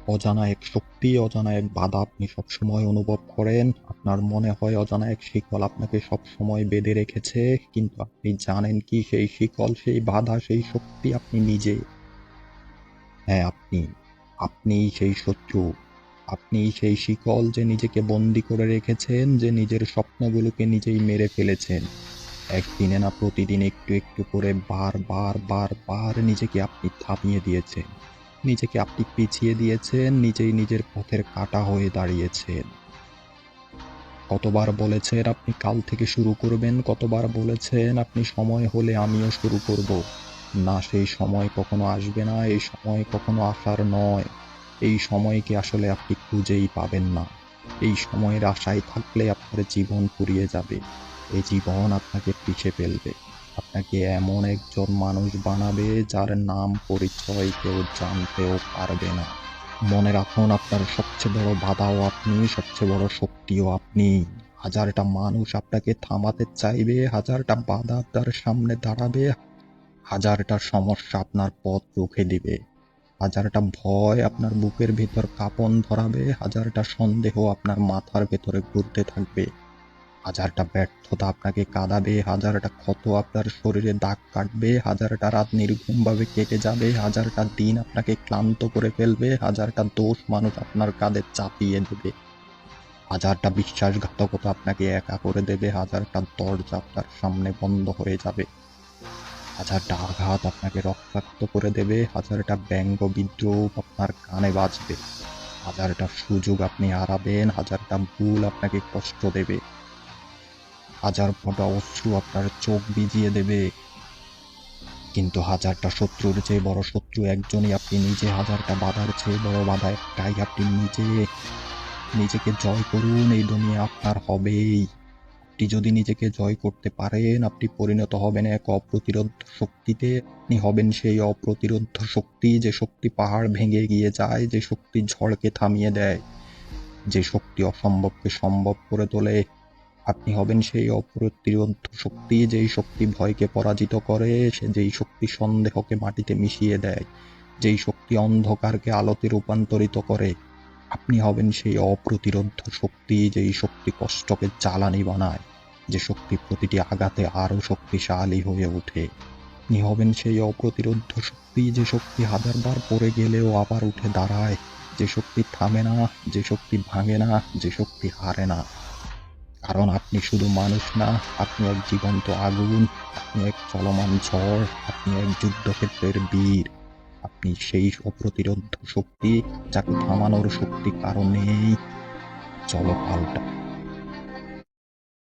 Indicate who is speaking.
Speaker 1: অজানা এক শক্তি, অজানা এক বাধা আপনি সবসময় অনুভব করেন। আপনার মনে হয় অজানা এক শিকল আপনাকে সবসময় বেঁধে রেখেছে। কিন্তু আপনি জানেন কি সেই শিকল, সেই বাধা, সেই শক্তি আপনি নিজে। হ্যাঁ, আপনি। আপনিই সেই শত্রু। আপনিই সেই শিকল যে নিজেকে বন্দী করে রেখেছেন, যে নিজের স্বপ্নগুলোকে নিজেই মেরে ফেলেছেন। একদিনে না প্রতিদিন একটু, একটু করে বার নিজেকে আপনি থামিয়ে দিয়েছেন। নিজেকে আপনি পিছিয়ে দিয়েছেন, নিজেই নিজের পথের কাঁটা হয়ে দাঁড়িয়েছেন। কতবার বলেছেন আপনি কাল থেকে শুরু করবেন, কতবার বলেছেন আপনি সময় হলে আমিও শুরু করব। না, সেই সময় কখনো আসবে না, এই সময় কখনো আসার নয়। এই সময়কে আসলে আপনি খুঁজেই পাবেন না। এই সময়ের আশায় থাকলে আপনার জীবন ফুরিয়ে যাবে। এই জীবন আপনাকে পিষে ফেলবে। আপনাকে এমন একজন মানুষ বানাবে যার নাম পরিচয় কেউ জানতেও পারবে না। মনে রাখুন আপনার সবচেয়ে বড় বাধাও আপনি, সবচেয়ে বড় শক্তিও আপনি। হাজারটা মানুষ আপনাকে থামাতে চাইবে, হাজারটা বাধা আপনার সামনে দাঁড়াবে, হাজারটা সমস্যা আপনার পথ রুখে দিবে, হাজারটা ভয় আপনার বুকের ভিতর কাঁপন ধরাবে, হাজারটা সন্দেহ আপনার মাথার ভেতরে ঘুরতে থাকবে, হাজারটা ব্যর্থতা আপনাকে কাঁদাবে, হাজারটা ক্ষত আপনার শরীরে দাগ কাটবে, হাজারটা রাত নির্ঘুমভাবে কেটে যাবে, হাজারটা দিন আপনাকে ক্লান্ত করে ফেলবে, হাজারটা দোষ মানুষ আপনার কাঁধে চাপিয়ে দেবে, হাজারটা বিশ্বাসঘাতকতা আপনাকে একা করে দেবে, হাজারটা দরজা আপনার সামনে বন্ধ হয়ে যাবে, হাজারটা আঘাত আপনাকে রক্তাক্ত করে দেবে, হাজারটা ব্যঙ্গ বিদ্রূপ আপনার কানে বাজবে, হাজারটা সুযোগ আপনি হারাবেন, হাজারটা ভুল আপনাকে কষ্ট দেবে, হাজার ফোঁটা অশ্রু আপনার চোখ ভিজিয়ে দেবে। কিন্তু হাজারটা শত্রুর চেয়ে বড় শত্রু একজনই আপনি নিজে, হাজারটা বাধার চেয়ে বড় বাধা একটাই, আপনি নিজে। নিজেকে জয় করুন, এই দুনিয়া আপনার হবেই। আপনি যদি নিজেকে জয় করতে পারেন, আপনি পরিণত হবেন এক অপ্রতিরোধ্য শক্তিতে। আপনি হবেন সেই অপ্রতিরোধ্য শক্তি, যে শক্তি পাহাড় ভেঙে গিয়ে যায়, যে শক্তি ঝড়কে থামিয়ে দেয়, যে শক্তি অসম্ভবকে সম্ভব করে তোলে। আপনি হবেন সেই অপ্রতিরোধ্য শক্তি, যেই শক্তি ভয়কে পরাজিত করে, সে যেই শক্তি সন্দেহকে মাটিতে মিশিয়ে দেয়, যেই শক্তি অন্ধকারকে আলোতে রূপান্তরিত করে। আপনি হবেন সেই অপ্রতিরোধ্য শক্তি, যেই শক্তি কষ্টকে জ্বালানি বানায়, যে শক্তি প্রতিটি আঘাতে আরো শক্তিশালী হয়ে ওঠে। আপনি হবেন সেই অপ্রতিরোধ্য শক্তি, যে শক্তি হাজারবার পড়ে গেলেও আবার উঠে দাঁড়ায়, যে শক্তি থামে না, যে শক্তি ভাঙে না, যে শক্তি হারে না। কারণ আপনি শুধু মানুষ না, আপনি এক জীবন্ত আগুন, আপনি এক চলমান ঝড়, আপনি এক যুদ্ধক্ষেত্রের বীর। আপনি সেই অপ্রতিরোধ্য শক্তি, যাকে থামানোর শক্তি কারো নেই। চলো পাল্টা